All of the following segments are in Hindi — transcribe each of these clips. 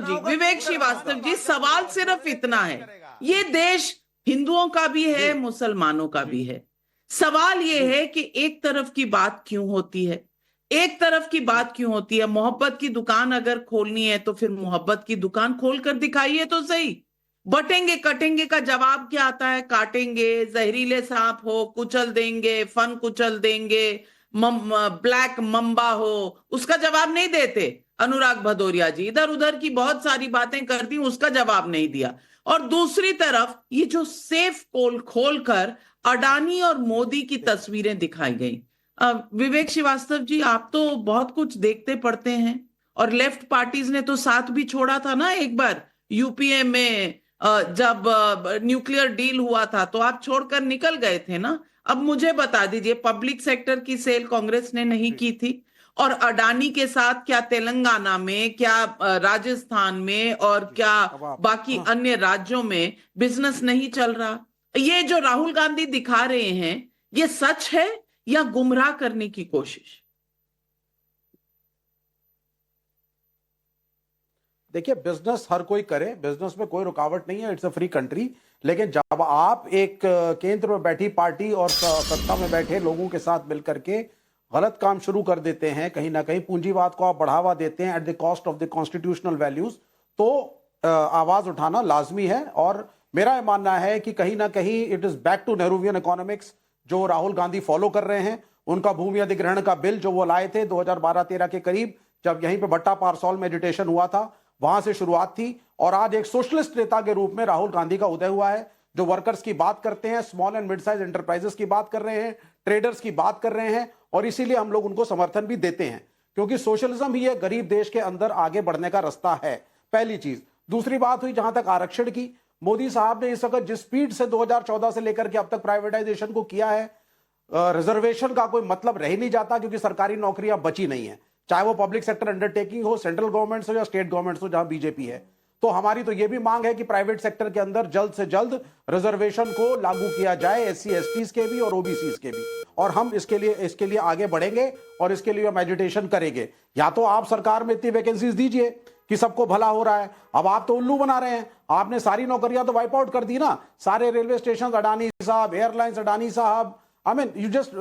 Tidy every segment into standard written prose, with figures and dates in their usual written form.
विवेक श्रीवास्तव जी, सवाल सिर्फ इतना है, ये देश हिंदुओं का भी है, मुसलमानों का भी है। सवाल ये है कि एक तरफ की बात क्यों होती है, एक तरफ की बात क्यों होती है। मोहब्बत की दुकान अगर खोलनी है तो फिर मोहब्बत की दुकान खोल कर दिखाइए तो सही। बटेंगे कटेंगे का जवाब क्या आता है? काटेंगे, जहरीले सांप हो कुचल देंगे, फन कुचल देंगे, ब्लैक मम्बा हो, उसका जवाब नहीं देते। अनुराग भदौरिया जी इधर उधर की बहुत सारी बातें कर दी, उसका जवाब नहीं दिया। और दूसरी तरफ ये जो सेफ पोल खोलकर अडानी और मोदी की तस्वीरें दिखाई गई। विवेक श्रीवास्तव जी, आप तो बहुत कुछ देखते पढ़ते हैं, और लेफ्ट पार्टीज ने तो साथ भी छोड़ा था ना एक बार यूपीए में। जब न्यूक्लियर डील हुआ था तो आप छोड़कर निकल गए थे ना। अब मुझे बता दीजिए, पब्लिक सेक्टर की सेल कांग्रेस ने नहीं की थी, और अडानी के साथ क्या तेलंगाना में, क्या राजस्थान में, और क्या बाकी अन्य राज्यों में बिजनेस नहीं चल रहा? ये जो राहुल गांधी दिखा रहे हैं, ये सच है या गुमराह करने की कोशिश? देखिए, बिजनेस हर कोई करे, बिजनेस में कोई रुकावट नहीं है, इट्स अ फ्री कंट्री। लेकिन जब आप एक केंद्र में बैठी पार्टी और सत्ता में बैठे लोगों के साथ मिलकर के गलत काम शुरू कर देते हैं, कहीं ना कहीं पूंजीवाद को आप बढ़ावा देते हैं at the cost of the constitutional values, तो आवाज उठाना लाजमी है। और मेरा यह मानना है कि कहीं ना कहीं it is back to Nehruvian economics जो राहुल गांधी फॉलो कर रहे हैं। उनका भूमि अधिग्रहण का बिल जो वो लाए थे 2012-13 के करीब, जब यहीं पे भट्टा पारसौल में एजिटेशन हुआ था, वहां से शुरुआत थी। और आज एक सोशलिस्ट नेता के रूप में राहुल गांधी का उदय हुआ है, जो वर्कर्स की बात करते हैं, small and mid size enterprises की बात कर रहे हैं, ट्रेडर्स की बात कर रहे हैं। और इसीलिए हम लोग उनको समर्थन भी देते हैं, क्योंकि सोशलिज्म ही एक गरीब देश के अंदर आगे बढ़ने का रास्ता है, पहली चीज। दूसरी बात हुई जहां तक आरक्षण की, मोदी साहब ने इस वक्त जिस स्पीड से 2014 से लेकर के अब तक प्राइवेटाइजेशन को किया है, रिजर्वेशन का कोई मतलब रह नहीं जाता, क्योंकि सरकारी नौकरियां बची नहीं है, चाहे वो पब्लिक सेक्टर अंडरटेकिंग हो, सेंट्रल गवर्नमेंट हो या स्टेट गवर्नमेंट हो, जहां बीजेपी है। तो हमारी तो ये भी मांग है कि प्राइवेट सेक्टर के अंदर जल्द से जल्द रिजर्वेशन को लागू किया जाए, एससी एसटीज के भी और ओबीसीज के भी। और हम इसके लिए आगे बढ़ेंगे और इसके लिए हम एजुटेशन करेंगे। या तो आप सरकार में इतनी वैकेंसीज दीजिए कि सबको भला हो रहा है। अब आप तो उल्लू बना रहे हैं, आपने सारी नौकरियां तो वाइप आउट कर दी ना। सारे रेलवे स्टेशन अडानी साहब, एयरलाइंस अडानी साहब, I mean you just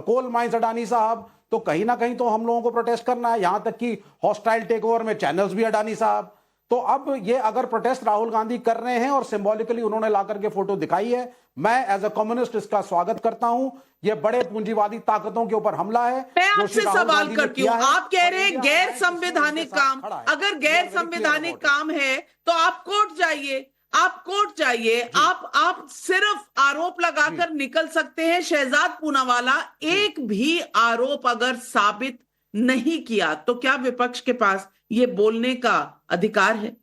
coal mines Adani साहब। तो कहीं ना कहीं तो हम लोगों को प्रोटेस्ट करना है, यहां तक कि हॉस्टाइल टेक ओवर में चैनल्स भी अडानी साहब। तो अब ये अगर प्रोटेस्ट राहुल गांधी कर रहे हैं और सिंबॉलिकली उन्होंने ला करके फोटो दिखाई है, मैं एज अ कम्युनिस्ट इसका स्वागत करता हूं। ये बड़े पूंजीवादी ताकतों के ऊपर हमला है। मैं आपसे सवाल करती हूँ, आप कह रहे हैं गैर संवैधानिक काम। अगर गैर संवैधानिक काम है तो आप कोर्ट जाइए, आप कोर्ट जाइए। आप सिर्फ आरोप लगाकर निकल सकते हैं। शहजाद पूनावाला एक भी आरोप अगर साबित नहीं किया तो क्या विपक्ष के पास ये बोलने का अधिकार है?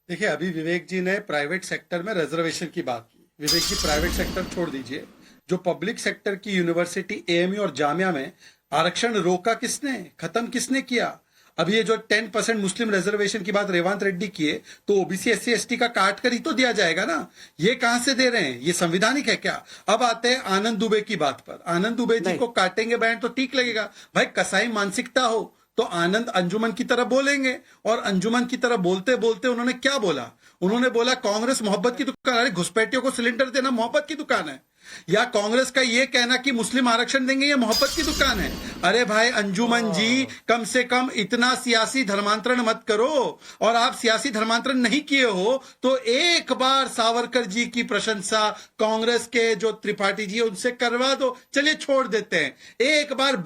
देखिए, अभी विवेक जी ने प्राइवेट सेक्टर में रिजर्वेशन की बात की। विवेक जी, प्राइवेट सेक्टर छोड़ दीजिए, जो पब्लिक सेक्टर की यूनिवर्सिटी एएमयू और जामिया में आरक्षण रोका किसने, खत्म किसने किया? अब ये जो 10% मुस्लिम रिजर्वेशन की बात रेवंत रेड्डी किए, तो ओबीसी एससी एसटी का काट कर ही तो दिया जाएगा ना। ये कहां से दे रहे हैं? ये संविधानिक है क्या? अब आते हैं आनंद दुबे की बात पर। आनंद दुबे जी को काटेंगे बैंड तो ठीक लगेगा भाई। कसाई मानसिकता हो तो आनंद अंजुमन की तरफ बोलेंगे, और अंजुमन की तरफ बोलते बोलते उन्होंने क्या बोला? उन्होंने बोला कांग्रेस मोहब्बत की दुकान। अरे घुसपैठियों को सिलेंडर देना मोहब्बत की दुकान है? या कांग्रेस का ये कहना कि मुस्लिम आरक्षण देंगे ये मोहब्बत की दुकान है? अरे भाई अंजुमन जी, कम से कम इतना सियासी धर्मांतरण मत करो। और आप सियासी धर्मांतरण नहीं किए हो तो एक बार सावरकर जी की प्रशंसा कांग्रेस के जो त्रिपाठी जी उनसे करवा दो। चलिए छोड़ देते हैं, एक बार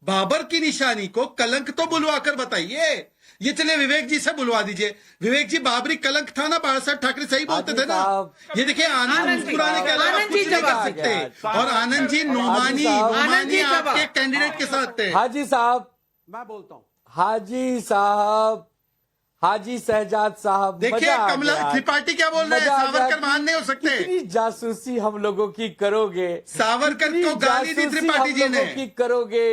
बाबर की निशानी को कलंक तो बुलवा कर बताइए। ये चले विवेक जी से बुलवा दीजिए। विवेक जी, बाबरी कलंक था ना, बाला साहब ठाकरे सही बोलते थे ना। ये देखिए, आनंद मुस्कुराने के अलावा कुछ नहीं कर सकते। और आनंद जी नुमानी आपके कैंडिडेट के साथ थे। हाजी साहब, मैं बोलता हूं, हाजी साहब, हाजी शहजाद साहब, देखिए कमला त्रिपाठी क्या बोल रहे हैं, सावरकर महान नहीं हो सकते। कितनी जासूसी हम लोगों की करोगे? सावरकर को गाली दी त्रिपाठी जी ने। की करोगे?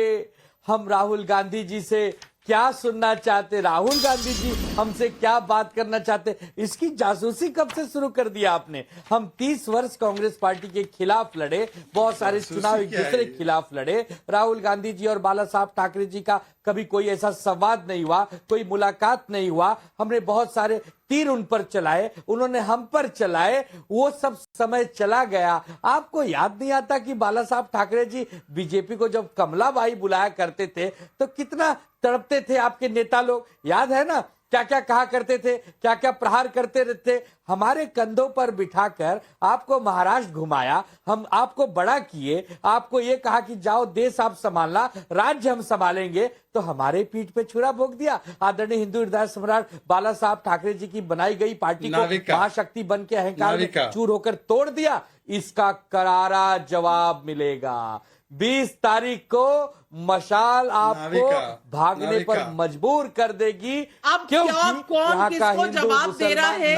हम राहुल गांधी जी से क्या सुनना चाहते, राहुल गांधी जी हमसे क्या बात करना चाहते, इसकी जासूसी कब से शुरू कर दिया आपने? हम 30 वर्ष कांग्रेस पार्टी के खिलाफ लड़े, बहुत सारे चुनाव एक दूसरे के खिलाफ लड़े। राहुल गांधी जी और बाला साहब ठाकरे जी का कभी कोई ऐसा संवाद नहीं हुआ, कोई मुलाकात नहीं हुआ। हमने बहुत सारे तीर उन पर चलाए, उन्होंने हम पर चलाए, वो सब समय चला गया। आपको याद नहीं आता कि बाला साहब ठाकरे जी बीजेपी को जब कमलाबाई बुलाया करते थे तो कितना तड़पते थे आपके नेता लोग? याद है ना, क्या क्या कहा करते थे, क्या क्या प्रहार करते रहते। हमारे कंधों पर बिठाकर आपको महाराष्ट्र घुमाया, हम आपको बड़ा किए, आपको ये कहा कि जाओ देश आप संभालना, राज्य हम संभालेंगे, तो हमारे पीठ पे छुरा भोंक दिया। आदरणीय हिंदू हृदय सम्राट बाला साहब ठाकरे जी की बनाई गई पार्टी को महाशक्ति बन के अहंकार में चूर होकर तोड़ दिया। इसका करारा जवाब मिलेगा। 20 तारीख को मशाल आपको भागने पर मजबूर कर देगी। अब क्या कौन किसको जवाब दे रहा है,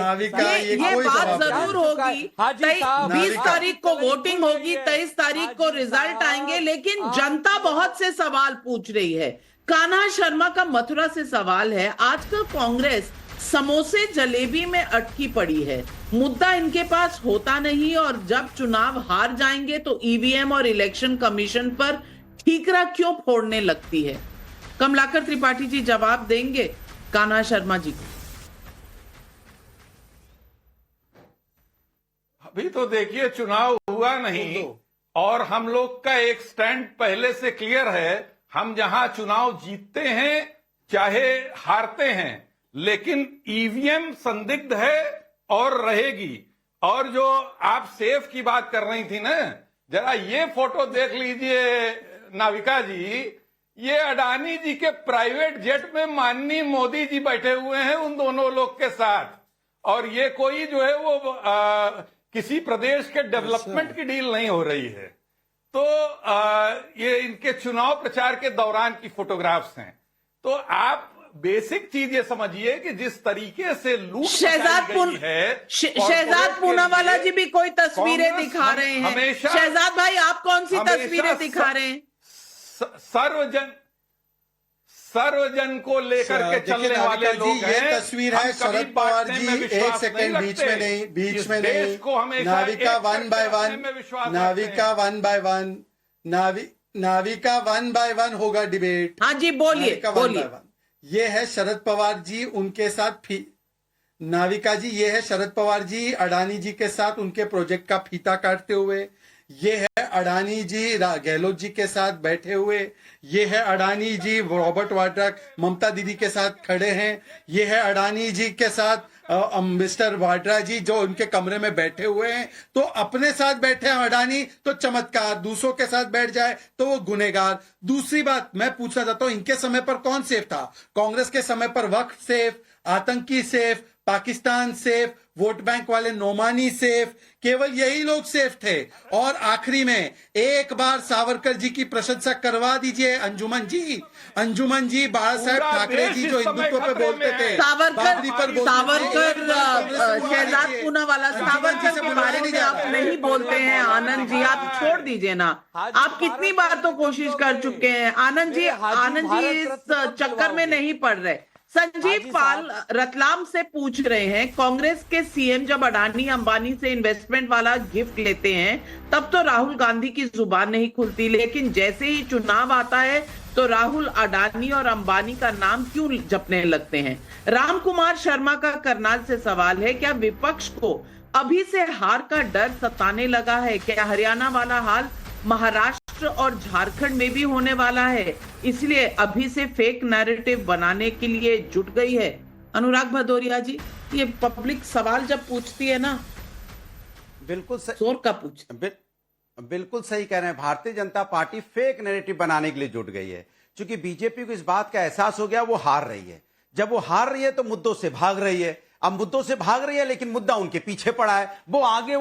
ये बात जरूर होगी। 20 तारीख को वोटिंग होगी, 23 तारीख को रिजल्ट आएंगे, लेकिन जनता बहुत से सवाल पूछ रही है। कान्हा शर्मा का मथुरा से सवाल है, आजकल कांग्रेस समोसे जलेबी में अटकी पड़ी है, मुद्दा इनके पास होता नहीं और जब चुनाव हार जाएंगे तो ईवीएम और इलेक्शन कमीशन पर ठीकरा क्यों फोड़ने लगती है? कमलाकर त्रिपाठी जी जवाब देंगे कान्हा शर्मा जी को। अभी तो देखिए चुनाव हुआ नहीं और हम लोग का एक स्टैंड पहले से क्लियर है। हम जहां चुनाव जीतते हैं चाहे हारते हैं, लेकिन ईवीएम संदिग्ध है और रहेगी। और जो आप सेफ की बात कर रही थी ना, जरा ये फोटो देख लीजिए नाविका जी, ये अडानी जी के प्राइवेट जेट में माननीय मोदी जी बैठे हुए हैं उन दोनों लोग के साथ, और ये कोई जो है वो किसी प्रदेश के डेवलपमेंट की डील नहीं हो रही है। तो ये इनके चुनाव प्रचार के दौरान की फोटोग्राफ्स हैं। तो आप बेसिक चीज ये समझिए कि जिस तरीके से लूट शहजाद पूनावाला जी भी कोई तस्वीरें दिखा रहे हैं। शहजाद भाई, आप कौन सी तस्वीरें दिखा रहे हैं? सर्वजन को लेकर के चलने वाले लोग हैं। ये तस्वीर है शरद पवार जी, एक सेकंड बीच में नहीं, नाविका वन बाय वन होगा डिबेट। हाँ जी, बोलिए। ये है शरद पवार जी, उनके साथ नाविका जी, ये है शरद पवार जी अडानी जी के साथ उनके प्रोजेक्ट का फीता काटते हुए। ये है अडानी जी गहलोत जी के साथ बैठे हुए। ये है अडानी जी रॉबर्ट वाड्रा ममता दीदी के साथ खड़े हैं। ये है अडानी जी के साथ मिस्टर वाड्रा जी जो उनके कमरे में बैठे हुए हैं। तो अपने साथ बैठे हैं अडानी तो चमत्कार, दूसरों के साथ बैठ जाए तो वो गुनेगार। दूसरी बात मैं पूछना चाहता हूं, इनके समय पर कौन सेफ था? कांग्रेस के समय पर वक्फ सेफ, आतंकी safe, Pakistan safe, vote bank वाले नोमानी सेफ, केवल यही लोग सेफ थे। और आखिरी में एक बार सावरकर जी की प्रशंसा करवा दीजिए। अंजुमन जी बाला साहेब ठाकरे जी जो हिंदुत्व पे बोलते थे, सावरकर शहजाद पूनावाला, सावरकर के बारे में आप नहीं बोलते हैं। आनंद जी, आप छोड़ दीजिए ना, आप कितनी बार तो कोशिश कर चुके हैं। आनंद जी इस चक्कर में नहीं पड़ रहे। संजीव पाल रतलाम से पूछ रहे हैं, कांग्रेस के सीएम जब अडानी अंबानी से इन्वेस्टमेंट वाला गिफ्ट लेते हैं तब तो राहुल गांधी की जुबान नहीं खुलती, लेकिन जैसे ही चुनाव आता है तो राहुल अडानी और अंबानी का नाम क्यों जपने लगते हैं? राम कुमार शर्मा का करनाल से सवाल है, क्या विपक्ष को अभी से हार का डर सताने लगा है? क्या हरियाणा वाला हाल महाराष्ट्र और झारखंड में भी होने वाला है, इसलिए अभी से फेक नैरेटिव बनाने के लिए जुट गई है? अनुराग भदौरिया जी, ये पब्लिक सवाल जब पूछती है ना, बिल्कुल जोर का बिल्कुल सही कह रहे हैं। Bharatiya Janata party fake narrative बनाने के लिए जुट गई है, क्योंकि बीजेपी को इस बात का एहसास हो गया वो हार रही है। जब वो हार रही है तो मुद्दों से भाग रही है। अब मुद्दों से भाग रही है लेकिन मुद्दा उनके पीछे पड़ा है। वो आगे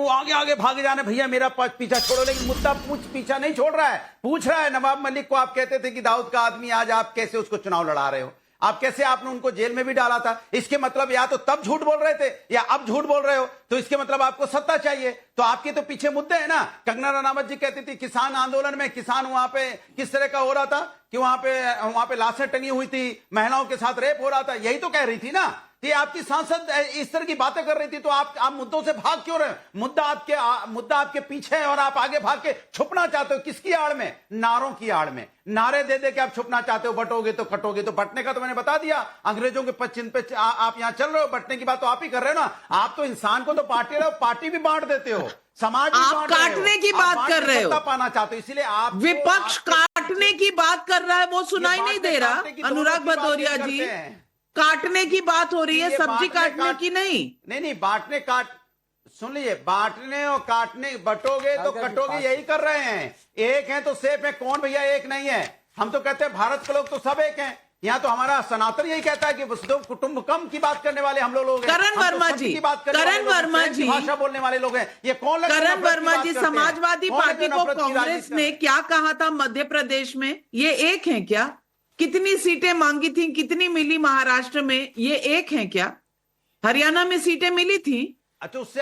भागे जाने, भैया मेरा पीछा छोड़ो, लेकिन मुद्दा पीछा नहीं छोड़ रहा है। पूछ रहा है, नवाब मलिक को आप कहते थे कि दाऊद का आदमी, आज आप कैसे उसको चुनाव लड़ा रहे हो? आप कैसे, आपने उनको जेल में भी डाला था। इसके मतलब या तो तब झूठ बोल रहे थे या अब झूठ बोल रहे हो, तो इसके मतलब आपको सत्ता चाहिए। तो आपके तो पीछे मुद्दे हैं ना। कंगना रनावत जी कहती थी किसान आंदोलन में किसान वहां पे किस तरह का हो रहा था कि वहां पे लाशें टंगी हुई थी, महिलाओं के साथ रेप हो रहा था, यही तो कह रही थी ना तो ये आपकी सांसद इस तरह की बातें कर रही थी, तो आप मुद्दों से भाग क्यों रहे हैं? मुद्दा आपके पीछे है और आप आगे भाग के छुपना चाहते हो। किसकी आड़ में? नारों की आड़ में। नारे दे दे के आप छुपना चाहते हो, बटोगे तो कटोगे। तो बटने का तो मैंने बता दिया, अंग्रेजों के पश्चिम पे आप यहां चल रहे हो, बटने की बात तो आप ही कर रहे हो ना। आप तो इंसान को तो पार्टी भी बांट देते हो, समाज भी आप बांट रहे हो। काटने की आप बात बांट कर के रहे हो। सत्ता पाना चाहते हो, इसीलिए आप विपक्ष काटने की बात कर रहा है, वो सुनाई नहीं दे रहा। अनुराग भदौरिया जी, काटने की बात हो रही है, सब्जी काटने की नहीं। नहीं, सुन लीजिए, बांटने और काटने, बटोगे तो कटोगे, यही कर रहे हैं। एक है तो सेफ है, कौन भैया एक नहीं है? हम तो कहते हैं भारत के लोग तो सब एक हैं। यहाँ तो हमारा सनातन यही कहता है कि वसुधैव कुटुंबकम की बात करने वाले हम लोग हैं। करण वर्मा जी, करण वर्मा जी, भाषा बोलने वाले लोग हैं। ये कौन लगता है करण नफरत की वर्मा बात जी, करते हैं? समाजवादी कौन पार्टी लगता है को नफरत की कांग्रेस राजनीति ने करते क्या कहा था मध्य प्रदेश में? ये एक है क्या? कितनी सीटें मांगी थी, कितनी मिली महाराष्ट्र में? ये एक है क्या? हरियाणा में सीटें मिली थी। हैं? अच्छा, उससे